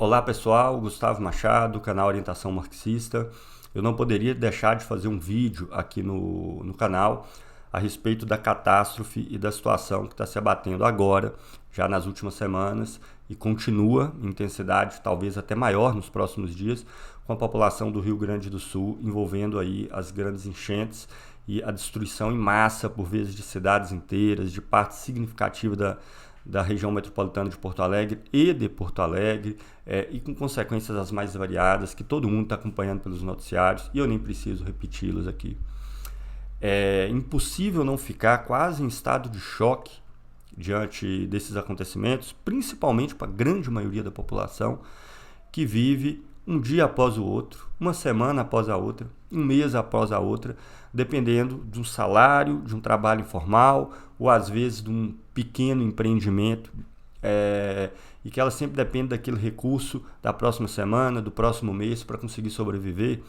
Olá pessoal, Gustavo Machado, canal Orientação Marxista. Eu não poderia deixar de fazer um vídeo aqui no canal a respeito da catástrofe e da situação que está se abatendo agora, já nas últimas semanas, e continua em intensidade talvez até maior nos próximos dias, com a população do Rio Grande do Sul, envolvendo aí as grandes enchentes e a destruição em massa, por vezes, de cidades inteiras, de parte significativa da região metropolitana de Porto Alegre e de Porto Alegre, e com consequências as mais variadas, que todo mundo está acompanhando pelos noticiários, e eu nem preciso repeti-los aqui. É impossível não ficar quase em estado de choque diante desses acontecimentos, principalmente para a grande maioria da população, que vive um dia após o outro, uma semana após a outra, um mês após a outra, dependendo de um salário, de um trabalho informal, ou às vezes de um pequeno empreendimento, e que ela sempre depende daquele recurso da próxima semana, do próximo mês, para conseguir sobreviver,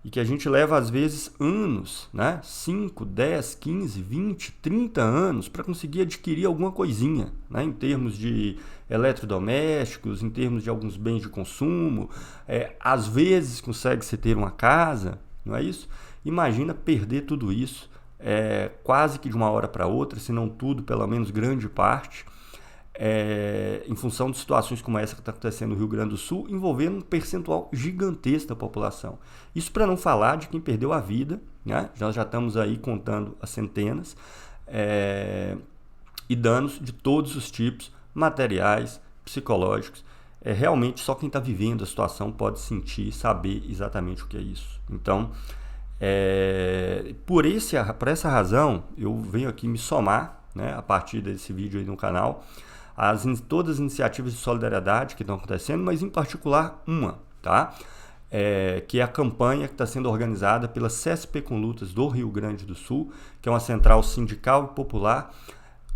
e que a gente leva às vezes anos, né? 5, 10, 15, 20, 30 anos para conseguir adquirir alguma coisinha, né? Em termos de eletrodomésticos, em termos de alguns bens de consumo, às vezes consegue-se ter uma casa, não é isso? Imagina perder tudo isso, quase que de uma hora para outra, se não tudo, pelo menos grande parte, em função de situações como essa que está acontecendo no Rio Grande do Sul, envolvendo um percentual gigantesco da população. Isso para não falar de quem perdeu a vida, né? Nós já estamos aí contando as centenas, e danos de todos os tipos, materiais, psicológicos. Realmente só quem está vivendo a situação pode sentir, saber exatamente o que é isso. Então, por essa razão, eu venho aqui me somar, né, a partir desse vídeo aí no canal, todas as iniciativas de solidariedade que estão acontecendo, mas em particular uma, tá? Que é a campanha que está sendo organizada pela CSP com Lutas do Rio Grande do Sul, que é uma central sindical e popular,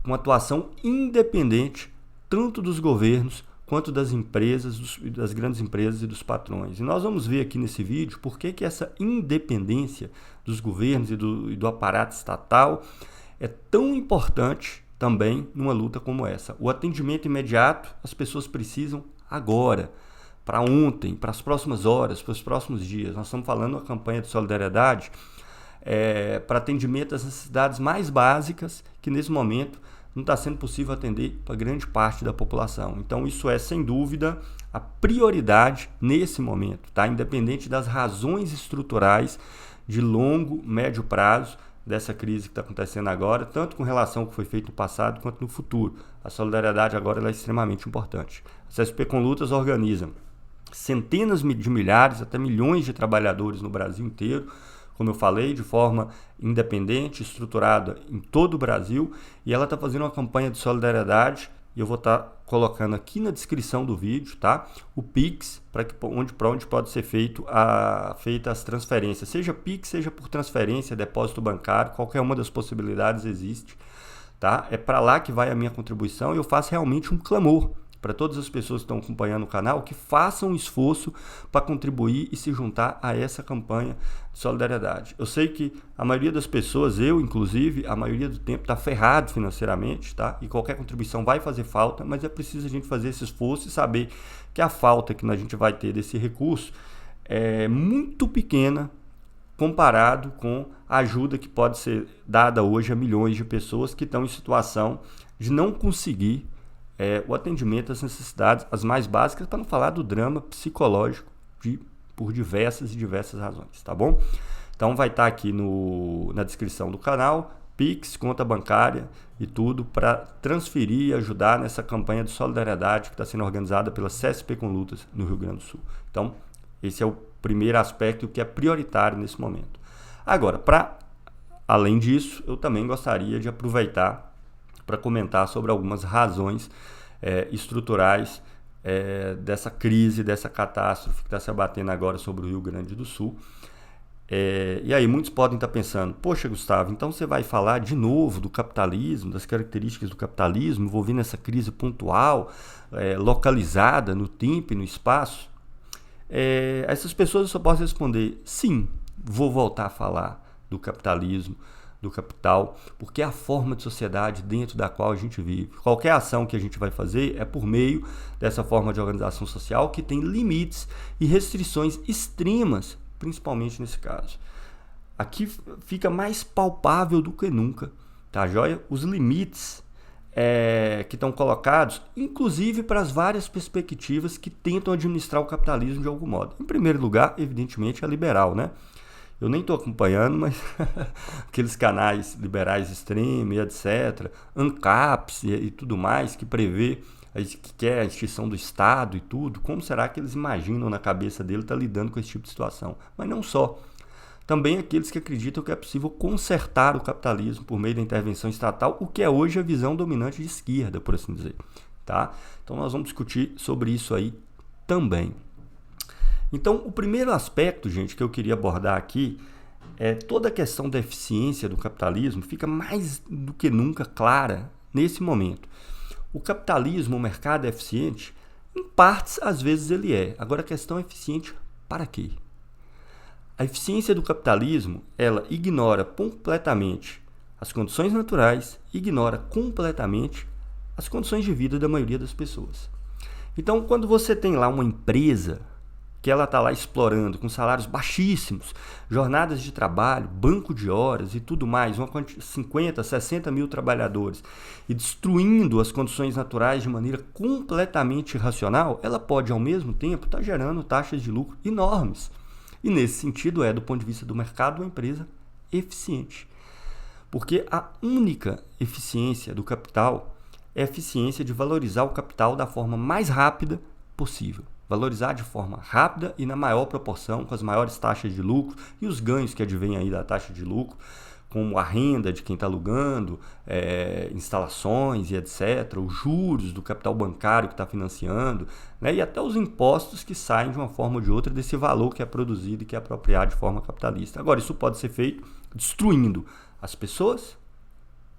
com atuação independente tanto dos governos quanto das empresas, das grandes empresas e dos patrões. E nós vamos ver aqui nesse vídeo por que essa independência dos governos e do aparato estatal é tão importante também numa luta como essa. O atendimento imediato, as pessoas precisam agora, para ontem, para as próximas horas, para os próximos dias. Nós estamos falando uma campanha de solidariedade para atendimento às necessidades mais básicas, que nesse momento não está sendo possível atender para grande parte da população. Então isso é, sem dúvida, a prioridade nesse momento, tá? Independente das razões estruturais de longo, médio prazo, dessa crise que está acontecendo agora, tanto com relação ao que foi feito no passado quanto no futuro. A solidariedade agora ela é extremamente importante. A CSP com Lutas organiza centenas de milhares, até milhões de trabalhadores no Brasil inteiro, como eu falei, de forma independente, estruturada em todo o Brasil, e ela está fazendo uma campanha de solidariedade, e eu vou estar colocando aqui na descrição do vídeo, tá? O Pix, para onde pode ser feita as transferências, seja Pix, seja por transferência, depósito bancário, qualquer uma das possibilidades existe, tá? É para lá que vai a minha contribuição, e eu faço realmente um clamor para todas as pessoas que estão acompanhando o canal, que façam um esforço para contribuir e se juntar a essa campanha de solidariedade. Eu sei que a maioria das pessoas, eu inclusive, a maioria do tempo está ferrado financeiramente, tá? E qualquer contribuição vai fazer falta, mas é preciso a gente fazer esse esforço e saber que a falta que a gente vai ter desse recurso é muito pequena comparado com a ajuda que pode ser dada hoje a milhões de pessoas que estão em situação de não conseguir o atendimento às necessidades, as mais básicas, para não falar do drama psicológico por diversas razões, tá bom? Então vai estar aqui na descrição do canal, Pix, conta bancária e tudo para transferir e ajudar nessa campanha de solidariedade que está sendo organizada pela CSP com Lutas no Rio Grande do Sul. Então, esse é o primeiro aspecto que é prioritário nesse momento. Agora, além disso, eu também gostaria de aproveitar para comentar sobre algumas razões estruturais dessa crise, dessa catástrofe que está se abatendo agora sobre o Rio Grande do Sul. E aí muitos podem estar pensando, poxa Gustavo, então você vai falar de novo do capitalismo, das características do capitalismo, envolvendo essa crise pontual, localizada no tempo e no espaço? A essas pessoas eu só posso responder, sim, vou voltar a falar do capitalismo, do capital, porque é a forma de sociedade dentro da qual a gente vive. Qualquer ação que a gente vai fazer é por meio dessa forma de organização social que tem limites e restrições extremas, principalmente nesse caso. Aqui fica mais palpável do que nunca, tá joia? Os limites que estão colocados, inclusive para as várias perspectivas que tentam administrar o capitalismo de algum modo. Em primeiro lugar, evidentemente, a liberal, né? Eu nem estou acompanhando, mas aqueles canais liberais extremos, etc., ANCAPs e tudo mais, que prevê, que quer a extinção do Estado e tudo, como será que eles imaginam na cabeça dele estar lidando com esse tipo de situação? Mas não só. Também aqueles que acreditam que é possível consertar o capitalismo por meio da intervenção estatal, o que é hoje a visão dominante de esquerda, por assim dizer. Tá? Então nós vamos discutir sobre isso aí também. Então, o primeiro aspecto, gente, que eu queria abordar aqui é toda a questão da eficiência do capitalismo fica mais do que nunca clara nesse momento. O capitalismo, o mercado é eficiente? Em partes, às vezes ele é. Agora, a questão é eficiente para quê? A eficiência do capitalismo, ela ignora completamente as condições naturais, ignora completamente as condições de vida da maioria das pessoas. Então, quando você tem lá uma empresa que ela está lá explorando com salários baixíssimos, jornadas de trabalho, banco de horas e tudo mais, 50, 60 mil trabalhadores, e destruindo as condições naturais de maneira completamente irracional, ela pode, ao mesmo tempo, estar gerando taxas de lucro enormes. E, nesse sentido, do ponto de vista do mercado, uma empresa eficiente. Porque a única eficiência do capital é a eficiência de valorizar o capital da forma mais rápida possível. Valorizar de forma rápida e na maior proporção, com as maiores taxas de lucro e os ganhos que advêm aí da taxa de lucro, como a renda de quem está alugando, instalações e etc., os juros do capital bancário que está financiando, né, e até os impostos que saem de uma forma ou de outra desse valor que é produzido e que é apropriado de forma capitalista. Agora, isso pode ser feito destruindo as pessoas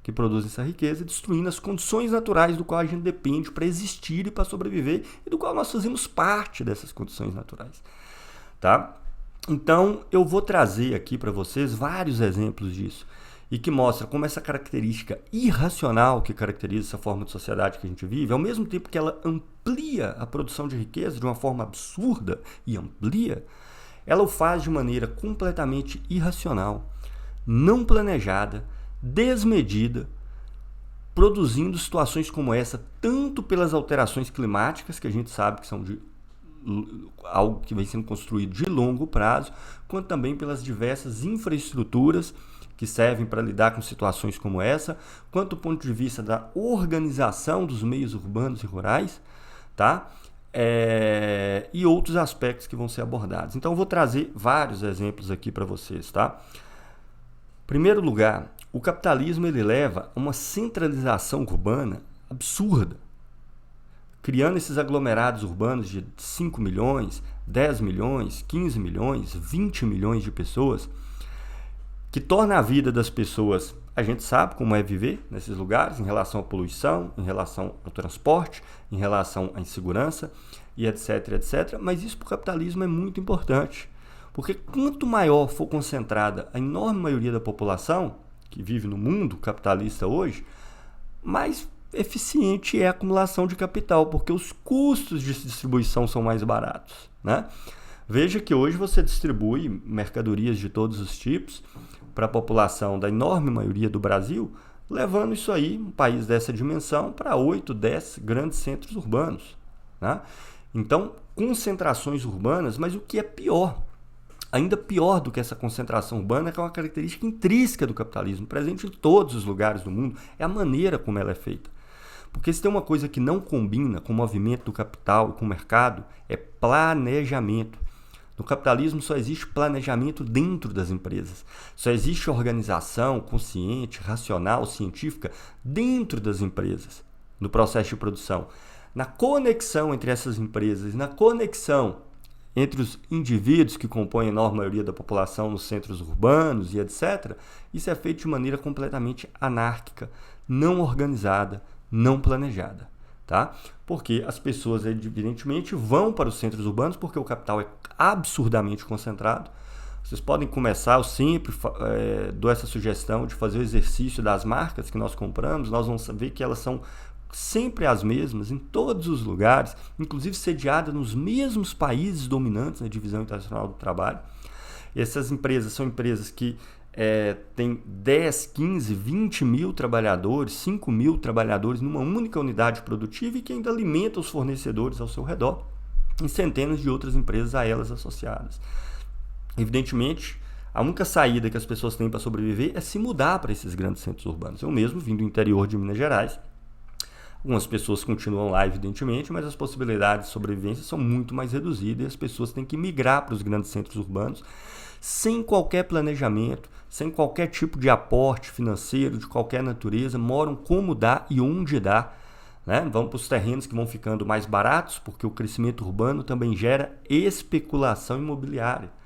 que produzem essa riqueza, destruindo as condições naturais do qual a gente depende para existir e para sobreviver e do qual nós fazemos parte dessas condições naturais. Tá? Então, eu vou trazer aqui para vocês vários exemplos disso e que mostra como essa característica irracional que caracteriza essa forma de sociedade que a gente vive, ao mesmo tempo que ela amplia a produção de riqueza de uma forma absurda e amplia, ela o faz de maneira completamente irracional, não planejada, desmedida, produzindo situações como essa, tanto pelas alterações climáticas, que a gente sabe que são de algo que vem sendo construído de longo prazo, quanto também pelas diversas infraestruturas que servem para lidar com situações como essa, quanto do ponto de vista da organização dos meios urbanos e rurais, tá? E outros aspectos que vão ser abordados. Então, eu vou trazer vários exemplos aqui para vocês, tá? Em primeiro lugar, o capitalismo ele leva a uma centralização urbana absurda, criando esses aglomerados urbanos de 5 milhões, 10 milhões, 15 milhões, 20 milhões de pessoas, que torna a vida das pessoas, a gente sabe como é viver nesses lugares, em relação à poluição, em relação ao transporte, em relação à insegurança, e etc, etc. Mas isso para o capitalismo é muito importante, porque quanto maior for concentrada a enorme maioria da população que vive no mundo capitalista hoje, mais eficiente é a acumulação de capital, porque os custos de distribuição são mais baratos, né? Veja que hoje você distribui mercadorias de todos os tipos para a população da enorme maioria do Brasil, levando isso aí, um país dessa dimensão, para 8, 10 grandes centros urbanos, né? Então, concentrações urbanas, mas o que é pior, ainda pior do que essa concentração urbana, que é uma característica intrínseca do capitalismo, presente em todos os lugares do mundo, é a maneira como ela é feita. Porque se tem uma coisa que não combina com o movimento do capital e com o mercado, é planejamento. No capitalismo só existe planejamento dentro das empresas. Só existe organização consciente, racional, científica dentro das empresas, no processo de produção. Na conexão entre essas empresas, na conexão entre os indivíduos que compõem a enorme maioria da população nos centros urbanos e etc., isso é feito de maneira completamente anárquica, não organizada, não planejada. Tá? Porque as pessoas, evidentemente, vão para os centros urbanos porque o capital é absurdamente concentrado. Vocês podem começar, eu sempre dou essa sugestão de fazer o exercício das marcas que nós compramos. Nós vamos ver que elas são sempre as mesmas em todos os lugares, inclusive sediadas nos mesmos países dominantes na divisão internacional do trabalho. Essas empresas são empresas que têm 10, 15, 20 mil trabalhadores, 5 mil trabalhadores numa única unidade produtiva e que ainda alimentam os fornecedores ao seu redor e centenas de outras empresas a elas associadas. Evidentemente, a única saída que as pessoas têm para sobreviver é se mudar para esses grandes centros urbanos. Eu mesmo vim do interior de Minas Gerais. Algumas pessoas continuam lá, evidentemente, mas as possibilidades de sobrevivência são muito mais reduzidas e as pessoas têm que migrar para os grandes centros urbanos sem qualquer planejamento, sem qualquer tipo de aporte financeiro de qualquer natureza, moram como dá e onde dá. Né? Vão para os terrenos que vão ficando mais baratos, porque o crescimento urbano também gera especulação imobiliária.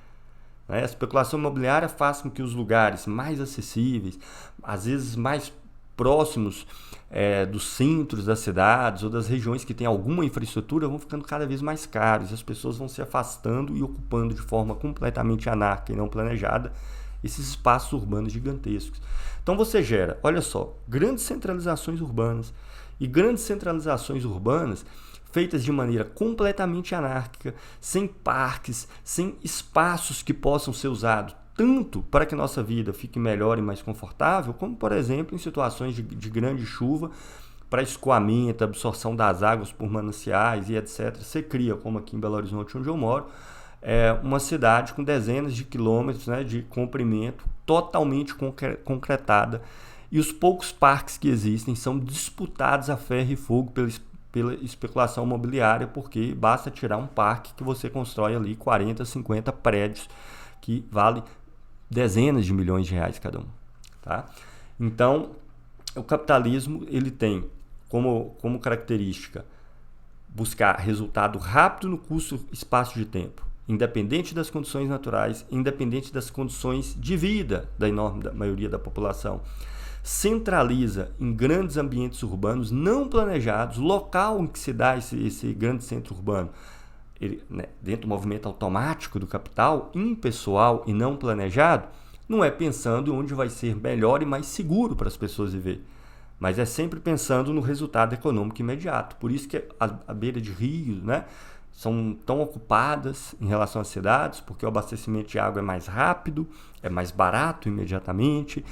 A especulação imobiliária faz com que os lugares mais acessíveis, às vezes mais próximos dos centros das cidades ou das regiões que têm alguma infraestrutura, vão ficando cada vez mais caros. E as pessoas vão se afastando e ocupando de forma completamente anárquica e não planejada esses espaços urbanos gigantescos. Então você gera, olha só, grandes centralizações urbanas e grandes centralizações urbanas feitas de maneira completamente anárquica, sem parques, sem espaços que possam ser usados tanto para que nossa vida fique melhor e mais confortável, como, por exemplo, em situações de grande chuva, para escoamento, absorção das águas por mananciais e etc. Você cria, como aqui em Belo Horizonte, onde eu moro, uma cidade com dezenas de quilômetros, né, de comprimento, totalmente concretada, e os poucos parques que existem são disputados a ferro e fogo pela especulação imobiliária, porque basta tirar um parque que você constrói ali 40, 50 prédios que vale dezenas de milhões de reais cada um. Tá? Então, o capitalismo ele tem como característica buscar resultado rápido no curto espaço de tempo, independente das condições naturais, independente das condições de vida da maioria da população. Centraliza em grandes ambientes urbanos não planejados, local em que se dá esse grande centro urbano, dentro do movimento automático do capital, impessoal e não planejado, não é pensando onde vai ser melhor e mais seguro para as pessoas viver, mas é sempre pensando no resultado econômico imediato. Por isso que a beira de rios, né, são tão ocupadas em relação às cidades, porque o abastecimento de água é mais rápido, é mais barato imediatamente,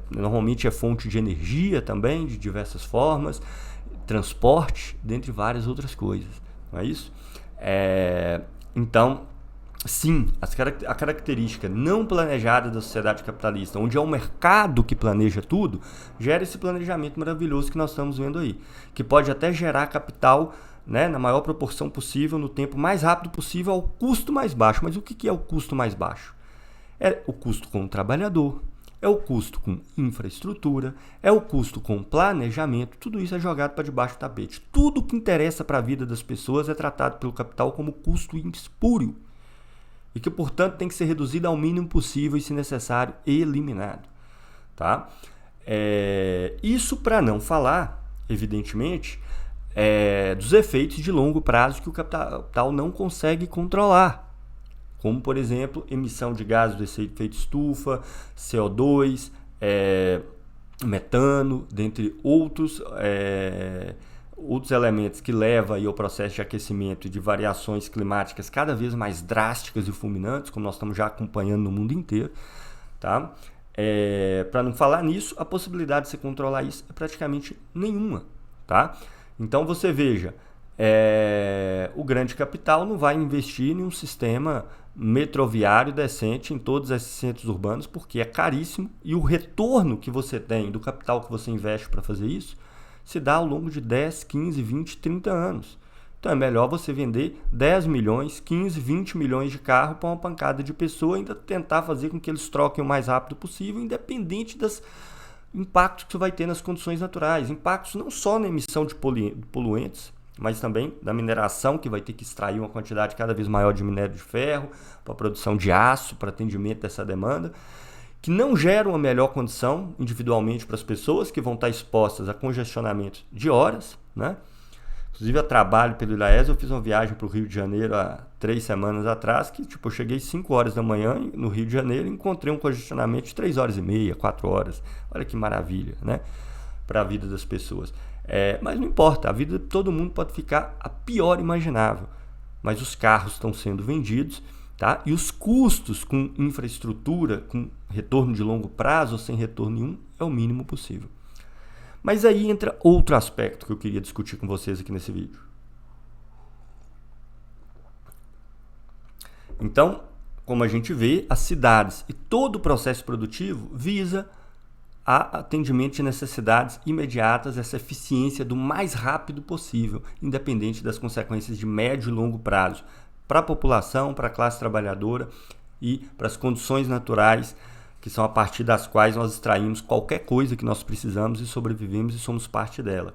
normalmente é fonte de energia também, de diversas formas, transporte, dentre várias outras coisas, não é isso? Então, sim, a característica não planejada da sociedade capitalista, onde é o mercado que planeja tudo, gera esse planejamento maravilhoso que nós estamos vendo aí, que pode até gerar capital, né, na maior proporção possível, no tempo mais rápido possível, ao custo mais baixo. Mas o que é o custo mais baixo? É o custo com o trabalhador, é o custo com infraestrutura, é o custo com planejamento. Tudo isso é jogado para debaixo do tapete. Tudo que interessa para a vida das pessoas é tratado pelo capital como custo espúrio e que, portanto, tem que ser reduzido ao mínimo possível e, se necessário, eliminado. Tá? Isso para não falar, evidentemente, dos efeitos de longo prazo que o capital não consegue controlar, como, por exemplo, emissão de gases do efeito estufa, CO2, metano, dentre outros elementos que levam aí ao processo de aquecimento e de variações climáticas cada vez mais drásticas e fulminantes, como nós estamos já acompanhando no mundo inteiro. Tá? Para não falar nisso, a possibilidade de você controlar isso é praticamente nenhuma. Tá? Então você veja, o grande capital não vai investir em um sistema metroviário decente em todos esses centros urbanos, porque é caríssimo, e o retorno que você tem do capital que você investe para fazer isso se dá ao longo de 10, 15, 20, 30 anos. Então é melhor você vender 10 milhões, 15, 20 milhões de carro para uma pancada de pessoa e ainda tentar fazer com que eles troquem o mais rápido possível, independente das impactos que você vai ter nas condições naturais. Impactos não só na emissão de poluentes, mas também da mineração, que vai ter que extrair uma quantidade cada vez maior de minério de ferro para a produção de aço, para atendimento dessa demanda, que não gera uma melhor condição individualmente para as pessoas, que vão estar expostas a congestionamento de horas, né? Inclusive, eu trabalho pelo ILAES, eu fiz uma viagem para o Rio de Janeiro há 3 semanas atrás, que tipo, eu cheguei 5 horas da manhã no Rio de Janeiro e encontrei um congestionamento de 3 horas e meia, 4 horas. Olha que maravilha, né? Para a vida das pessoas. Mas não importa, a vida de todo mundo pode ficar a pior imaginável. Mas os carros estão sendo vendidos, tá? E os custos com infraestrutura, com retorno de longo prazo ou sem retorno nenhum, é o mínimo possível. Mas aí entra outro aspecto que eu queria discutir com vocês aqui nesse vídeo. Então, como a gente vê, as cidades e todo o processo produtivo visa a atendimento de necessidades imediatas, essa eficiência do mais rápido possível, independente das consequências de médio e longo prazo, para a população, para a classe trabalhadora e para as condições naturais, que são a partir das quais nós extraímos qualquer coisa que nós precisamos e sobrevivemos e somos parte dela.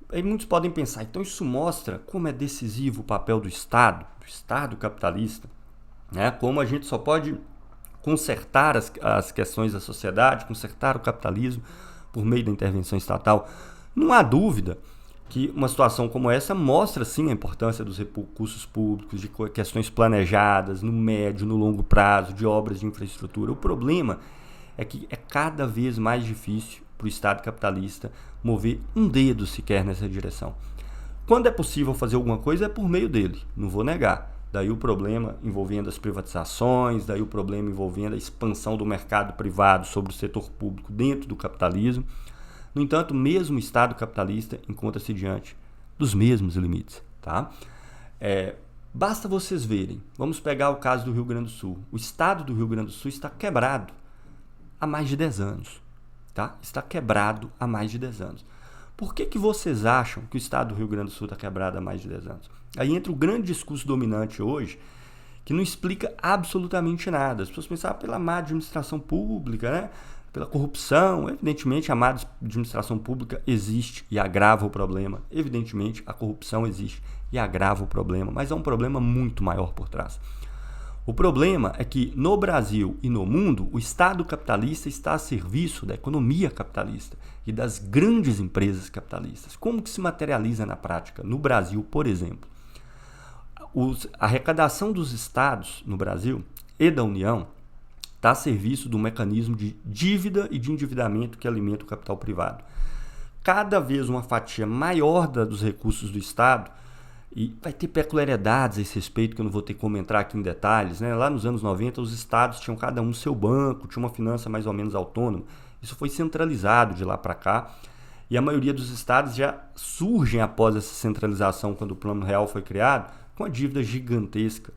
Aí muitos podem pensar, então isso mostra como é decisivo o papel do Estado capitalista, né? Como a gente só pode consertar as questões da sociedade, consertar o capitalismo por meio da intervenção estatal. Não há dúvida que uma situação como essa mostra sim a importância dos recursos públicos, de questões planejadas no médio, no longo prazo, de obras de infraestrutura. O problema é que é cada vez mais difícil para o Estado capitalista mover um dedo sequer nessa direção. Quando é possível fazer alguma coisa é por meio dele, não vou negar. Daí o problema envolvendo as privatizações, daí o problema envolvendo a expansão do mercado privado sobre o setor público dentro do capitalismo. No entanto, mesmo o Estado capitalista encontra-se diante dos mesmos limites. Tá? Basta vocês verem, vamos pegar o caso do Rio Grande do Sul. O Estado do Rio Grande do Sul está quebrado há mais de 10 anos. Tá? Está quebrado há mais de 10 anos. Por que vocês acham que o Estado do Rio Grande do Sul está quebrado há mais de 10 anos? Aí entra o grande discurso dominante hoje, que não explica absolutamente nada. As pessoas pensam pela má administração pública, né? Pela corrupção. Evidentemente, a má administração pública existe e agrava o problema. Evidentemente, a corrupção existe e agrava o problema, mas é um problema muito maior por trás. O problema é que no Brasil e no mundo, o Estado capitalista está a serviço da economia capitalista e das grandes empresas capitalistas. Como que se materializa na prática? No Brasil, por exemplo, a arrecadação dos estados no Brasil e da União está a serviço do mecanismo de dívida e de endividamento que alimenta o capital privado. Cada vez uma fatia maior dos recursos do Estado, e vai ter peculiaridades a esse respeito que eu não vou ter como entrar aqui em detalhes, né? Lá nos anos 90, os estados tinham cada um seu banco, tinha uma finança mais ou menos autônoma. Isso foi centralizado de lá para cá. E a maioria dos estados já surgem após essa centralização, quando o Plano Real foi criado, com a dívida gigantesca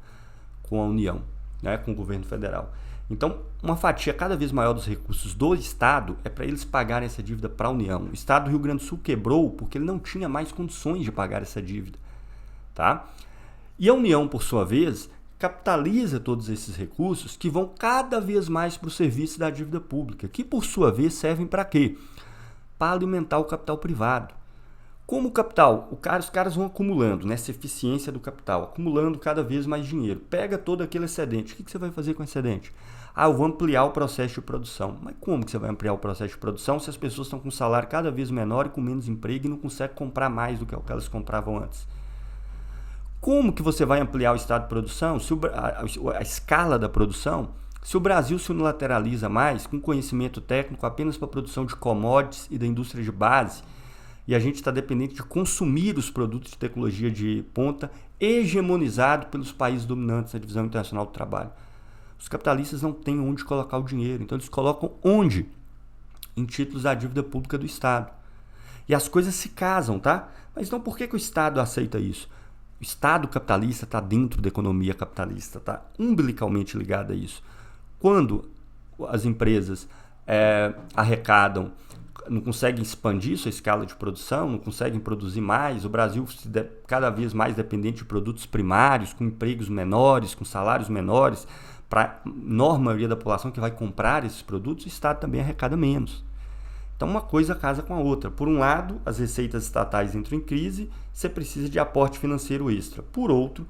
com a União, né? Com o governo federal. Então, uma fatia cada vez maior dos recursos do Estado é para eles pagarem essa dívida para a União. O Estado do Rio Grande do Sul quebrou porque ele não tinha mais condições de pagar essa dívida. Tá? E a União, por sua vez, capitaliza todos esses recursos que vão cada vez mais para o serviço da dívida pública, que por sua vez servem para quê? Para alimentar o capital privado. Como o capital, os caras vão acumulando nessa eficiência do capital, acumulando cada vez mais dinheiro. Pega todo aquele excedente. O que você vai fazer com o excedente? Eu vou ampliar o processo de produção. Mas como que você vai ampliar o processo de produção se as pessoas estão com um salário cada vez menor e com menos emprego e não conseguem comprar mais do que elas compravam antes? Como que você vai ampliar o estado de produção, a escala da produção, se o Brasil se unilateraliza mais com conhecimento técnico apenas para a produção de commodities e da indústria de base, e a gente está dependente de consumir os produtos de tecnologia de ponta hegemonizado pelos países dominantes na divisão internacional do trabalho. Os capitalistas não têm onde colocar o dinheiro, então eles colocam onde? Em títulos da dívida pública do Estado. E as coisas se casam, tá? Mas então por que o Estado aceita isso? O Estado capitalista está dentro da economia capitalista, está umbilicalmente ligado a isso. Quando as empresas arrecadam, não conseguem expandir sua escala de produção, não conseguem produzir mais, o Brasil cada vez mais dependente de produtos primários, com empregos menores, com salários menores, para a enorme maioria da população que vai comprar esses produtos, o Estado também arrecada menos. Então, uma coisa casa com a outra. Por um lado, as receitas estatais entram em crise, você precisa de aporte financeiro extra. Por outro,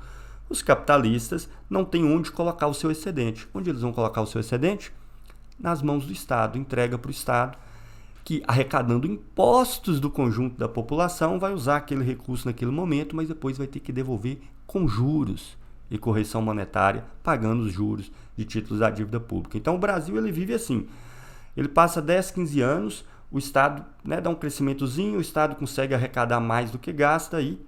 os capitalistas não têm onde colocar o seu excedente. Onde eles vão colocar o seu excedente? Nas mãos do Estado, entrega para o Estado. que, arrecadando impostos do conjunto da população, vai usar aquele recurso naquele momento, mas depois vai ter que devolver com juros e correção monetária, pagando os juros de títulos da dívida pública. Então o Brasil ele vive assim, ele passa 10, 15 anos, o Estado, né, dá um crescimentozinho, o Estado consegue arrecadar mais do que gasta e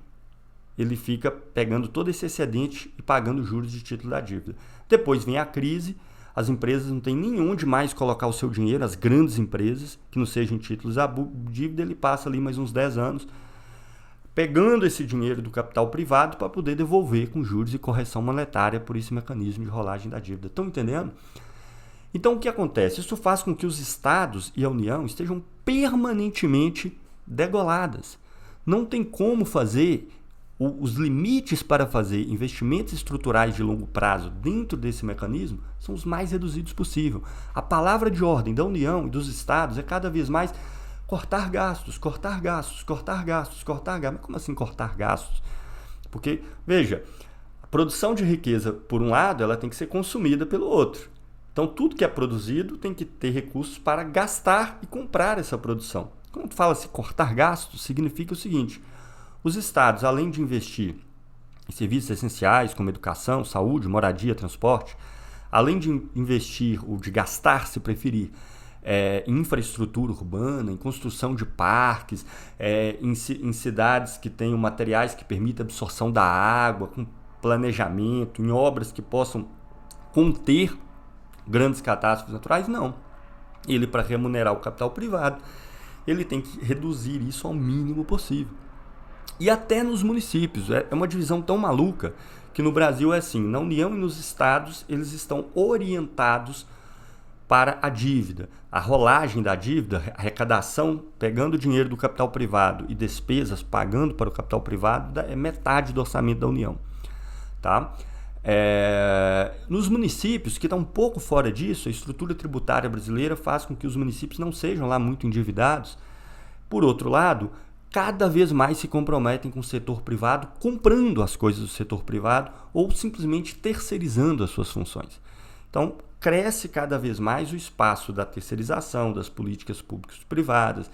ele fica pegando todo esse excedente e pagando juros de título da dívida. Depois vem a crise, as empresas não têm nenhum de mais colocar o seu dinheiro, as grandes empresas, que não sejam títulos da dívida, ele passa ali mais uns 10 anos, pegando esse dinheiro do capital privado para poder devolver com juros e correção monetária por esse mecanismo de rolagem da dívida. Estão entendendo? Então, o que acontece? Isso faz com que os estados e a União estejam permanentemente degoladas. Não tem como fazer os limites para fazer investimentos estruturais de longo prazo dentro desse mecanismo são os mais reduzidos possível. A palavra de ordem da União e dos estados é cada vez mais cortar gastos, cortar gastos, cortar gastos, cortar gastos. Mas como assim cortar gastos? Porque, veja, a produção de riqueza, por um lado, ela tem que ser consumida pelo outro. Então, tudo que é produzido tem que ter recursos para gastar e comprar essa produção. Quando fala-se cortar gastos, significa o seguinte: os estados, além de investir em serviços essenciais como educação, saúde, moradia, transporte, além de investir ou de gastar, se preferir, em infraestrutura urbana, em construção de parques, em cidades que tenham materiais que permitam a absorção da água, com planejamento, em obras que possam conter grandes catástrofes naturais, não. Ele, para remunerar o capital privado, ele tem que reduzir isso ao mínimo possível. E até nos municípios, é uma divisão tão maluca que no Brasil é assim, na União e nos estados eles estão orientados para a dívida. A rolagem da dívida, a arrecadação, pegando dinheiro do capital privado e despesas pagando para o capital privado, é metade do orçamento da União. Tá? Nos municípios, que está um pouco fora disso, a estrutura tributária brasileira faz com que os municípios não sejam lá muito endividados. Por outro lado, cada vez mais se comprometem com o setor privado, comprando as coisas do setor privado ou simplesmente terceirizando as suas funções. Então, cresce cada vez mais o espaço da terceirização, das políticas públicas privadas,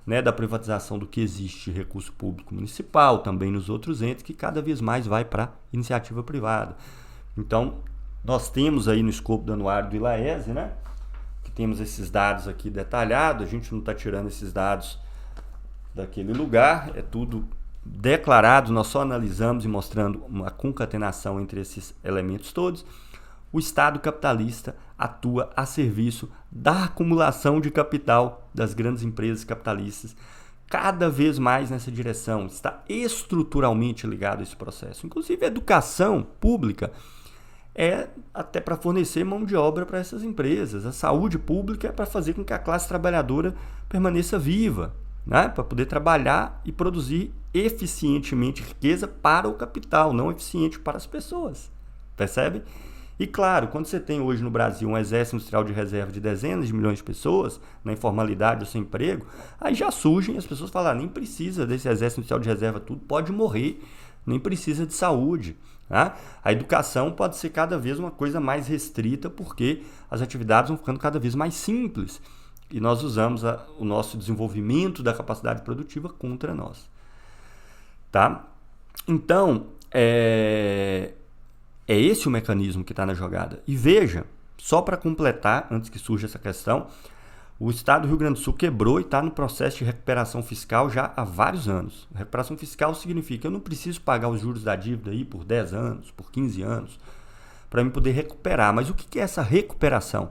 né, da privatização do que existe de recurso público municipal, também nos outros entes, que cada vez mais vai para a iniciativa privada. Então, nós temos aí no escopo do anuário do ILAESE, né, que temos esses dados aqui detalhados, a gente não está tirando esses dados daquele lugar, é tudo declarado, nós só analisamos e mostrando uma concatenação entre esses elementos todos. O Estado capitalista atua a serviço da acumulação de capital das grandes empresas capitalistas, cada vez mais nessa direção, está estruturalmente ligado a esse processo. Inclusive a educação pública é até para fornecer mão de obra para essas empresas, a saúde pública é para fazer com que a classe trabalhadora permaneça viva, né? Para poder trabalhar e produzir eficientemente riqueza para o capital, não eficiente para as pessoas, percebe? E claro, quando você tem hoje no Brasil um exército industrial de reserva de dezenas de milhões de pessoas, na informalidade ou sem emprego, aí já surgem as pessoas falam, nem precisa desse exército industrial de reserva tudo, pode morrer, nem precisa de saúde. Né? A educação pode ser cada vez uma coisa mais restrita porque as atividades vão ficando cada vez mais simples. E nós usamos o nosso desenvolvimento da capacidade produtiva contra nós. Tá? Então, é esse o mecanismo que está na jogada. E veja, só para completar, antes que surja essa questão, o Estado do Rio Grande do Sul quebrou e está no processo de recuperação fiscal já há vários anos. Recuperação fiscal significa que eu não preciso pagar os juros da dívida aí por 10 anos, por 15 anos, para eu poder recuperar. Mas o que é essa recuperação?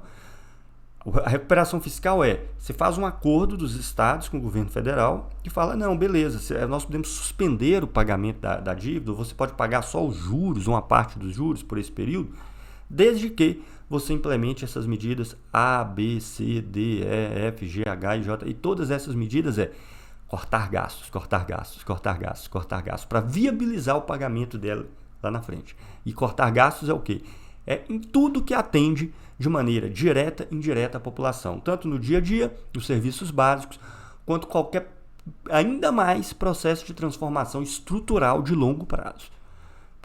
A recuperação fiscal você faz um acordo dos estados com o governo federal e fala, não, beleza, nós podemos suspender o pagamento da dívida, ou você pode pagar só os juros, uma parte dos juros por esse período, desde que você implemente essas medidas A, B, C, D, E, F, G, H e J, e todas essas medidas cortar gastos, cortar gastos, cortar gastos, cortar gastos, para viabilizar o pagamento dela lá na frente. E cortar gastos é o quê? É em tudo que atende de maneira direta e indireta à população, tanto no dia a dia, nos serviços básicos, quanto qualquer, ainda mais, processo de transformação estrutural de longo prazo,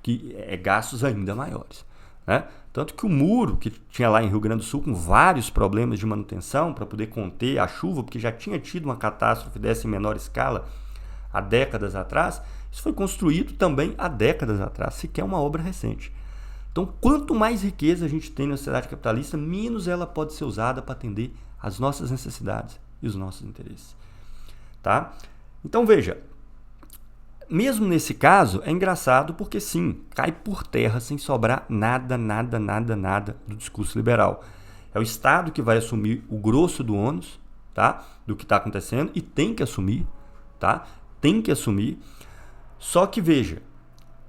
que é gastos ainda maiores. né? Tanto que o muro que tinha lá em Rio Grande do Sul com vários problemas de manutenção para poder conter a chuva, porque já tinha tido uma catástrofe dessa em menor escala há décadas atrás, isso foi construído também há décadas atrás, sequer uma obra recente. Então, quanto mais riqueza a gente tem na sociedade capitalista, menos ela pode ser usada para atender às nossas necessidades e os nossos interesses. Tá? Então, veja, mesmo nesse caso, é engraçado porque, sim, cai por terra sem sobrar nada do discurso liberal. É o Estado que vai assumir o grosso do ônus, tá? Do que está acontecendo e tem que assumir, tá? Tem que assumir. Só que, veja,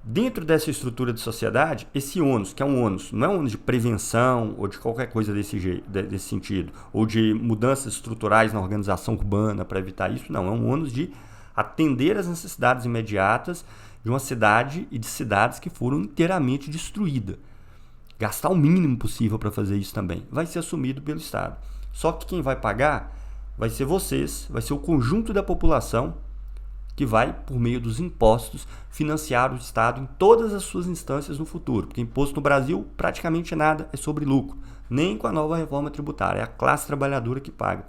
dentro dessa estrutura de sociedade, esse ônus, que é um ônus, não é um ônus de prevenção ou de qualquer coisa desse sentido, ou de mudanças estruturais na organização urbana para evitar isso, não, é um ônus de atender às necessidades imediatas de uma cidade e de cidades que foram inteiramente destruídas. Gastar o mínimo possível para fazer isso também. Vai ser assumido pelo Estado. Só que quem vai pagar vai ser vocês, vai ser o conjunto da população que vai, por meio dos impostos, financiar o Estado em todas as suas instâncias no futuro. Porque imposto no Brasil, praticamente nada é sobre lucro. Nem com a nova reforma tributária. É a classe trabalhadora que paga.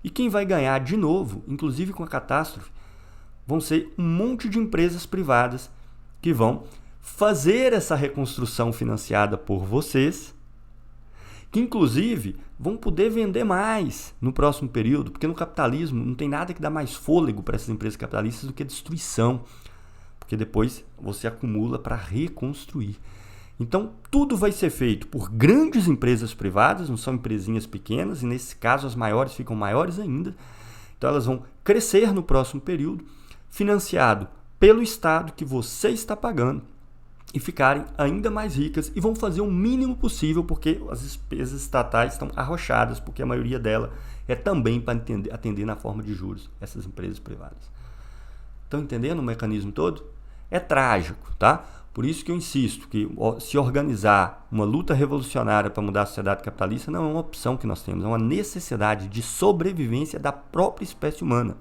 E quem vai ganhar de novo, inclusive com a catástrofe, vão ser um monte de empresas privadas que vão fazer essa reconstrução financiada por vocês, que inclusive vão poder vender mais no próximo período, porque no capitalismo não tem nada que dá mais fôlego para essas empresas capitalistas do que a destruição, porque depois você acumula para reconstruir. Então, tudo vai ser feito por grandes empresas privadas, não são empresinhas pequenas, e nesse caso as maiores ficam maiores ainda. Então, elas vão crescer no próximo período, financiado pelo Estado que você está pagando, e ficarem ainda mais ricas e vão fazer o mínimo possível, porque as despesas estatais estão arrochadas, porque a maioria dela é também para atender na forma de juros essas empresas privadas. Estão entendendo o mecanismo todo? É trágico, tá? Por isso que eu insisto que se organizar uma luta revolucionária para mudar a sociedade capitalista não é uma opção que nós temos, é uma necessidade de sobrevivência da própria espécie humana.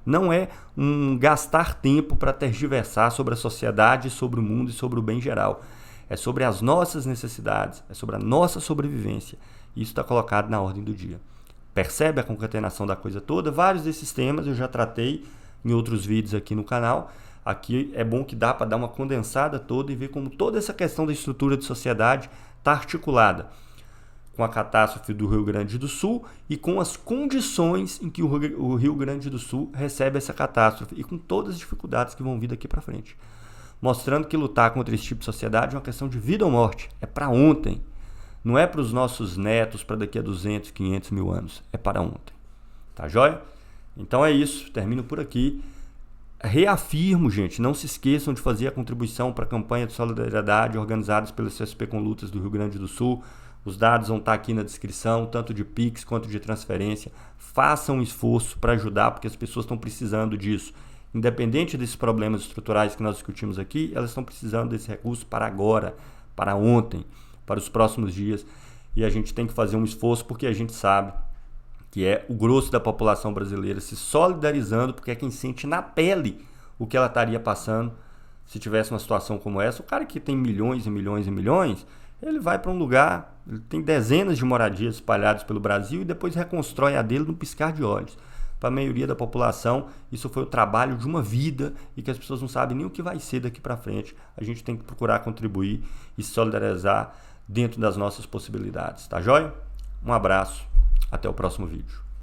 Não é um gastar tempo para tergiversar sobre a sociedade, sobre o mundo e sobre o bem geral. É sobre as nossas necessidades, é sobre a nossa sobrevivência. Isso está colocado na ordem do dia. Percebe a concatenação da coisa toda? Vários desses temas eu já tratei em outros vídeos aqui no canal. Aqui é bom que dá para dar uma condensada toda e ver como toda essa questão da estrutura de sociedade está articulada com a catástrofe do Rio Grande do Sul e com as condições em que o Rio Grande do Sul recebe essa catástrofe e com todas as dificuldades que vão vir daqui para frente. Mostrando que lutar contra esse tipo de sociedade é uma questão de vida ou morte, é para ontem. Não é para os nossos netos para daqui a 200, 500 mil anos, é para ontem. Tá joia? Então é isso, termino por aqui. Reafirmo, gente, não se esqueçam de fazer a contribuição para a campanha de solidariedade organizadas pelo CSP com Lutas do Rio Grande do Sul. Os dados vão estar aqui na descrição, tanto de Pix quanto de transferência. Façam um esforço para ajudar, porque as pessoas estão precisando disso. Independente desses problemas estruturais que nós discutimos aqui, elas estão precisando desse recurso para agora, para ontem, para os próximos dias. E a gente tem que fazer um esforço, porque a gente sabe que é o grosso da população brasileira se solidarizando, porque é quem sente na pele o que ela estaria passando se tivesse uma situação como essa. O cara que tem milhões e milhões e milhões, ele vai para um lugar, ele tem dezenas de moradias espalhadas pelo Brasil e depois reconstrói a dele no piscar de olhos. Para a maioria da população, isso foi o trabalho de uma vida e que as pessoas não sabem nem o que vai ser daqui para frente. A gente tem que procurar contribuir e se solidarizar dentro das nossas possibilidades. Tá joia? Um abraço, até o próximo vídeo.